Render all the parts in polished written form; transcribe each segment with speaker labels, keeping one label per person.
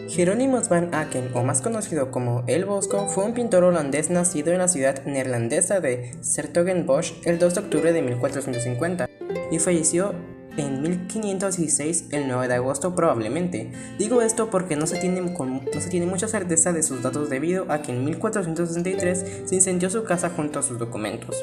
Speaker 1: Hieronymus van Aken, o más conocido como El Bosco, fue un pintor holandés nacido en la ciudad neerlandesa de 's-Hertogenbosch el 2 de octubre de 1450 y falleció en 1516, el 9 de agosto probablemente. Digo esto porque no se tiene mucha certeza de sus datos debido a que en 1463 se incendió su casa junto a sus documentos.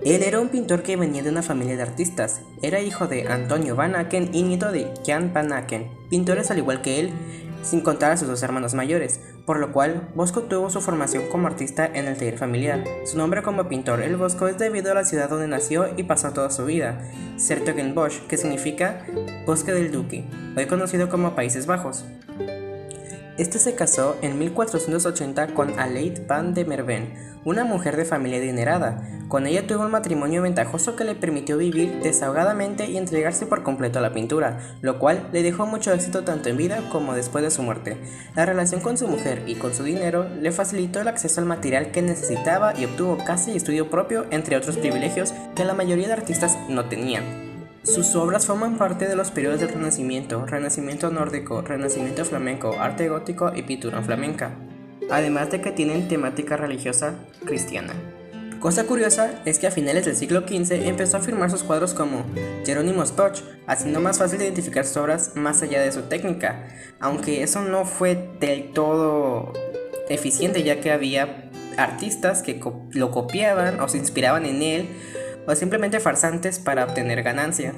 Speaker 1: Él era un pintor que venía de una familia de artistas, era hijo de Antonio van Aken y nieto de Jan van Aken, pintores al igual que él, sin contar a sus dos hermanos mayores, por lo cual Bosco tuvo su formación como artista en el taller familiar. Su nombre como pintor El Bosco es debido a la ciudad donde nació y pasó toda su vida, 's-Hertogenbosch, que significa Bosque del Duque, hoy conocido como Países Bajos. Este se casó en 1480 con Aleid van de Merven, una mujer de familia adinerada. Con ella tuvo un matrimonio ventajoso que le permitió vivir desahogadamente y entregarse por completo a la pintura, lo cual le dejó mucho éxito tanto en vida como después de su muerte. La relación con su mujer y con su dinero le facilitó el acceso al material que necesitaba y obtuvo casa y estudio propio, entre otros privilegios que la mayoría de artistas no tenían. Sus obras forman parte de los periodos del Renacimiento, Renacimiento nórdico, Renacimiento flamenco, arte gótico y pintura flamenca, además de que tienen temática religiosa cristiana. Cosa curiosa es que a finales del siglo XV empezó a firmar sus cuadros como Hieronymus Bosch, haciendo más fácil identificar sus obras más allá de su técnica, aunque eso no fue del todo eficiente, ya que había artistas que lo copiaban o se inspiraban en él, o simplemente farsantes para obtener ganancia.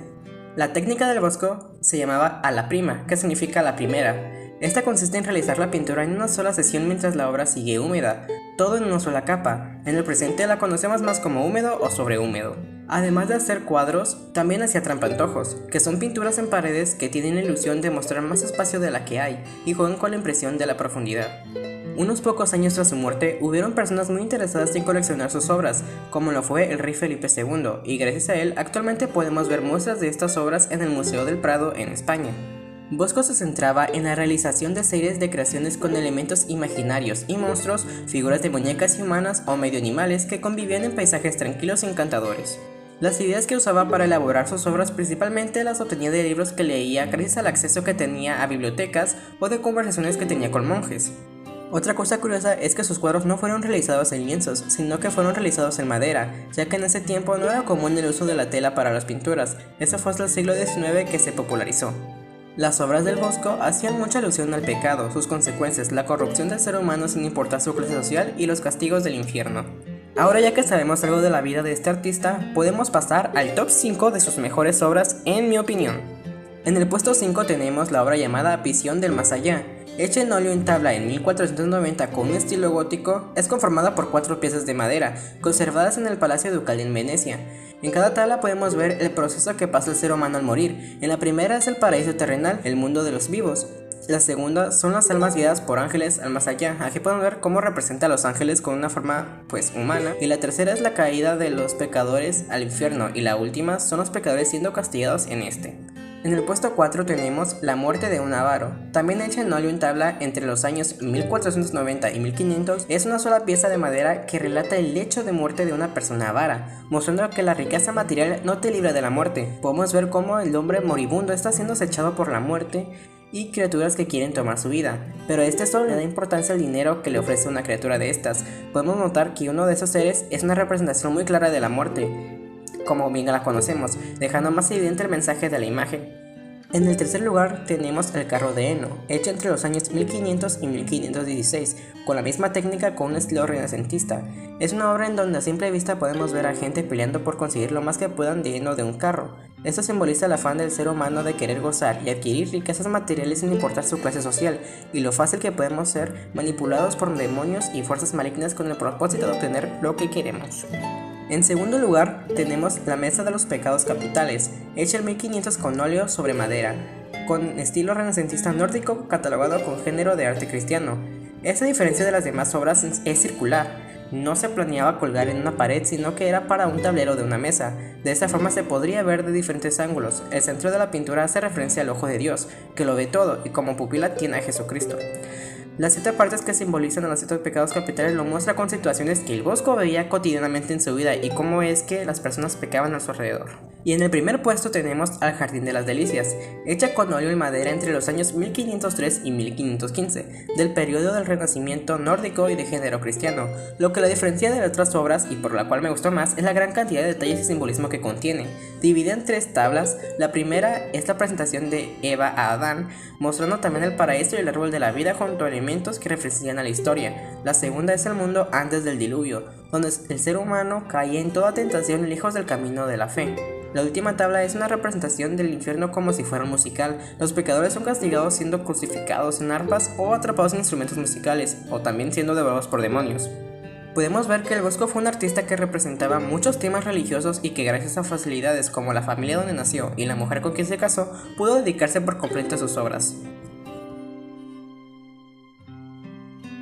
Speaker 1: La técnica del Bosco se llamaba a la prima, que significa la primera. Esta consiste en realizar la pintura en una sola sesión mientras la obra sigue húmeda, todo en una sola capa. En el presente la conocemos más como húmedo o sobrehúmedo. Además de hacer cuadros, también hacía trampantojos, que son pinturas en paredes que tienen la ilusión de mostrar más espacio de la que hay y juegan con la impresión de la profundidad. Unos pocos años tras su muerte, hubieron personas muy interesadas en coleccionar sus obras, como lo fue el rey Felipe II, y gracias a él actualmente podemos ver muestras de estas obras en el Museo del Prado en España. Bosco se centraba en la realización de series de creaciones con elementos imaginarios y monstruos, figuras de muñecas y humanas o medio animales que convivían en paisajes tranquilos y encantadores. Las ideas que usaba para elaborar sus obras principalmente las obtenía de libros que leía gracias al acceso que tenía a bibliotecas o de conversaciones que tenía con monjes. Otra cosa curiosa es que sus cuadros no fueron realizados en lienzos, sino que fueron realizados en madera, ya que en ese tiempo no era común el uso de la tela para las pinturas. Eso fue hasta el siglo XIX que se popularizó. Las obras del Bosco hacían mucha alusión al pecado, sus consecuencias, la corrupción del ser humano sin importar su clase social y los castigos del infierno. Ahora, ya que sabemos algo de la vida de este artista, podemos pasar al top 5 de sus mejores obras en mi opinión. En el puesto 5 tenemos la obra llamada Visión del Más Allá. Hecha en óleo en tabla en 1490 con un estilo gótico, es conformada por 4 piezas de madera, conservadas en el Palacio Ducal en Venecia. En cada tabla podemos ver el proceso que pasa el ser humano al morir. En la primera es el paraíso terrenal, el mundo de los vivos. La segunda son las almas guiadas por ángeles al más allá. Aquí podemos ver cómo representa a los ángeles con una forma humana. Y la tercera es la caída de los pecadores al infierno. Y la última son los pecadores siendo castigados en este. En el puesto 4 tenemos La muerte de un avaro, también hecha en óleo en tabla entre los años 1490 y 1500, es una sola pieza de madera que relata el hecho de muerte de una persona avara, mostrando que la riqueza material no te libra de la muerte. Podemos ver cómo el hombre moribundo está siendo acechado por la muerte y criaturas que quieren tomar su vida, pero este solo le da importancia al dinero que le ofrece una criatura de estas. Podemos notar que uno de esos seres es una representación muy clara de la muerte, como bien la conocemos, dejando más evidente el mensaje de la imagen. En el tercer lugar tenemos El carro de heno, hecho entre los años 1500 y 1516, con la misma técnica con un estilo renacentista. Es una obra en donde a simple vista podemos ver a gente peleando por conseguir lo más que puedan de heno de un carro. Esto simboliza el afán del ser humano de querer gozar y adquirir riquezas materiales sin importar su clase social, y lo fácil que podemos ser manipulados por demonios y fuerzas malignas con el propósito de obtener lo que queremos. En segundo lugar, tenemos La mesa de los pecados capitales, hecha en 1500 con óleo sobre madera, con estilo renacentista nórdico catalogado con género de arte cristiano. Esta diferencia de las demás obras es circular, no se planeaba colgar en una pared, sino que era para un tablero de una mesa. De esta forma se podría ver de diferentes ángulos. El centro de la pintura hace referencia al ojo de Dios, que lo ve todo y como pupila tiene a Jesucristo. Las 7 partes que simbolizan a los 7 pecados capitales lo muestra con situaciones que el Bosco veía cotidianamente en su vida y cómo es que las personas pecaban a su alrededor. Y en el primer puesto tenemos al Jardín de las Delicias, hecha con óleo y madera entre los años 1503 y 1515, del periodo del Renacimiento nórdico y de género cristiano. Lo que la diferencia de otras obras, y por la cual me gustó más, es la gran cantidad de detalles y simbolismo que contiene. Dividida en 3 tablas, la primera es la presentación de Eva a Adán, mostrando también el paraíso y el árbol de la vida junto a elementos que referencian a la historia. La segunda es el mundo antes del diluvio, donde el ser humano cae en toda tentación lejos del camino de la fe. La última tabla es una representación del infierno como si fuera un musical. Los pecadores son castigados siendo crucificados en arpas o atrapados en instrumentos musicales, o también siendo devorados por demonios. Podemos ver que el Bosco fue un artista que representaba muchos temas religiosos y que gracias a facilidades como la familia donde nació y la mujer con quien se casó, pudo dedicarse por completo a sus obras.